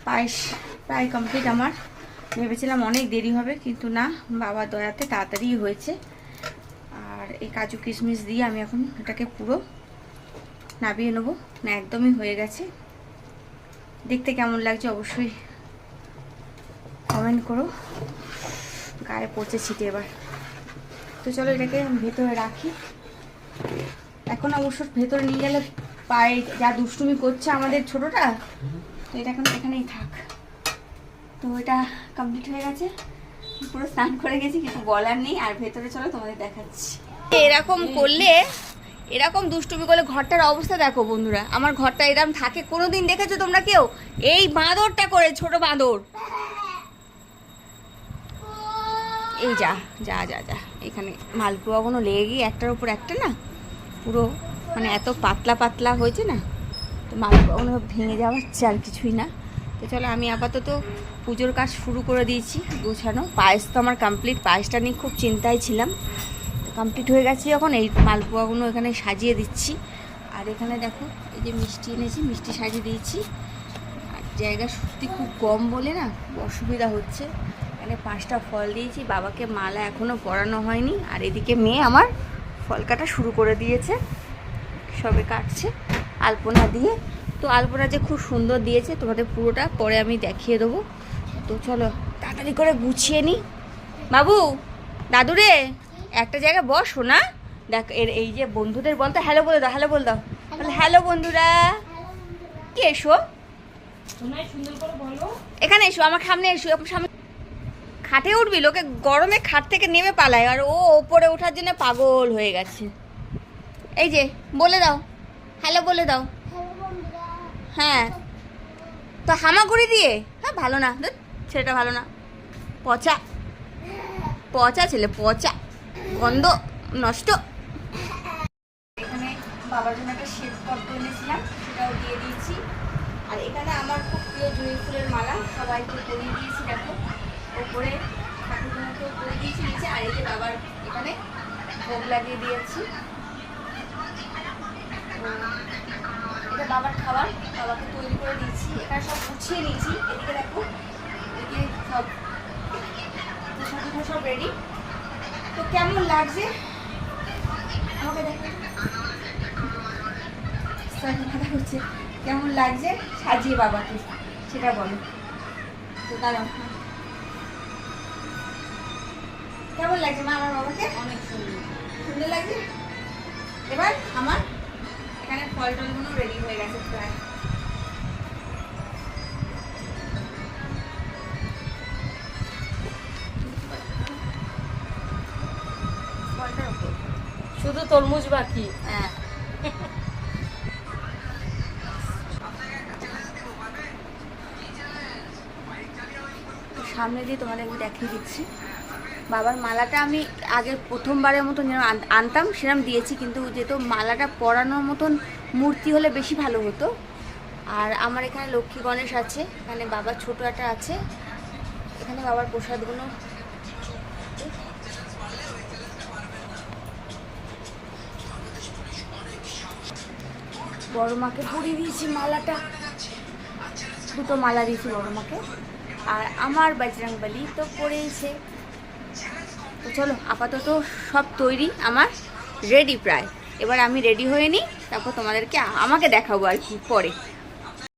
পায়েস প্রায় কমপ্লিট আমার। ভেবেছিলাম অনেক দেরি হবে, কিন্তু না, বাবার দয়াতে তাড়াতাড়ি হয়েছে। আর এই কাজু কিশমিশ দিয়ে আমি এখন এটাকে পুরো নাবিয়ে নেবো। না, একদমই হয়ে গেছে। দেখতে কেমন লাগছে অবশ্যই কমেন্ট করো। গায়ে পচে ছিটে এবার। তো চলো এটাকে ভেতরে রাখি। এখন অবশ্য ভেতরে নিয়ে গেলে পায়ে যা দুষ্টুমি করছে আমাদের ছোটটা, তো এটা এখন এখানেই থাক। তো এটা কমপ্লিট হয়ে গেছে, পুরো স্নান করে গেছি, কিছু বলার নেই। আর ভেতরে চলো তোমাদের দেখাচ্ছি। এরকম করলে, এরকম দুষ্টুমি করলে ঘরটার অবস্থা দেখো বন্ধুরা। আমার ঘরটা এরকম থাকে কোনোদিন দেখেছো তোমরা কেউ? এই বাঁদরটা করে, ছোট বাঁদর। এই যা যা যা যা, এখানে মালপোয়াগুলো লেগে গিয়ে একটার উপর একটা না, পুরো মানে এত পাতলা পাতলা হয়েছে না, তো মালপোয়াগুলো ভেঙে যাওয়াচ্ছে, আর কিছুই না। তো চলো আমি আপাতত পুজোর কাজ শুরু করে দিয়েছি গোছানো। পায়েস তো আমার কমপ্লিট, পায়েসটা নিয়ে খুব চিন্তায় ছিলাম। তো কমপ্লিট হয়ে গেছে যখন, এই মালপোয়াগুলো এখানে সাজিয়ে দিচ্ছি। আর এখানে দেখো এই যে মিষ্টি এনেছি, মিষ্টি সাজিয়ে দিয়েছি। আর জায়গা সত্যি খুব কম বলে না অসুবিধা হচ্ছে। এখানে 5টা ফল দিয়েছি, বাবাকে মালা এখনও পরানো হয়নি। আর এদিকে মেয়ে আমার ফল কাটা শুরু করে দিয়েছে, সবে কাটছে আলপনা দিয়ে। তো আলপনা যে খুব সুন্দর দিয়েছে, তোমাদের পুরোটা পরে আমি দেখিয়ে দেবো। তো চলো তাড়াতাড়ি করে গুছিয়ে নিই। বাবু, দাদুরে, একটা জায়গায় বসো না। দেখ এই যে বন্ধুদের বলতো হ্যালো বলে দাও, হ্যালো বলে দাও। তাহলে হ্যালো বন্ধুরা, কি এসো এখানে, এসো আমার সামনে, এসো সামনে। খাটে উঠবি, লোকে গরমে খাট থেকে নেমে পালায়, আর ও ওপরে ওঠার জন্য পাগল হয়ে গেছে। এই যে বলে দাও, হ্যালো বলে দাও। হ্যাঁ, তো হামাগুড়ি দিয়ে, হ্যাঁ ভালো না, ছেলেটা ভালো না, পচা পচা ছেলে, পচা, গন্ধ নষ্ট। এখানে বাবার জন্য একটা শ্বেত পদ্ম এনেছিলাম, সেটাও দিয়ে দিয়েছি। আর এখানে আমার খুব প্রিয় জুঁই ফুলের মালা সবাইকে পরিয়ে দিয়েছি। দেখো ওপরে ঠাকুরগুলোকেও করে দিয়েছি নিচে। আর এই যে বাবার এখানে ভোগ লাগিয়ে দিয়েছি। এটা বাবার খাবার, বাবাকে তৈরি করে দিয়েছি। এখানে সব গুছিয়ে নিয়েছি। এদিকে দেখো, এদিকে সব সব রেডি। তো কেমন লাগছে আমাকে দেখো, কথা হচ্ছে কেমন লাগছে সাজিয়ে বাবাকে, সেটা বলো। তো দাঁড়াও, কেমন লাগছে মা আমার বাবাকে? অনেক সুন্দর, সুন্দর লাগছে। এবার আমার এখানে ফল টলগুলো রেডি হয়ে গেছে প্রায়। শুধু তরমুজ বাকি। হ্যাঁ, সামনে দিয়ে তোমাদের আমি দেখিয়ে দিচ্ছি। বাবার মালাটা আমি আগে প্রথমবারের মতন যেন আনতাম সেরকম দিয়েছি, কিন্তু যেহেতু মালাটা পরানোর মতন মূর্তি হলে বেশি ভালো হতো। আর আমার এখানে লক্ষ্মী গণেশ আছে, এখানে বাবার ছোটো একটা আছে। এখানে বাবার প্রসাদগুলো বড় মাকে পরিয়ে দিয়েছি মালাটা, দুটো মালা দিয়েছি বড় মাকে। আর আমার বজরংবলী তো পড়েইছে। তো চলো আপাতত সব তৈরি, আমার রেডি প্রায়। এবার আমি রেডি হয়ে নিই, তারপর তোমাদেরকে আমাকে দেখাবো আর কি পরে।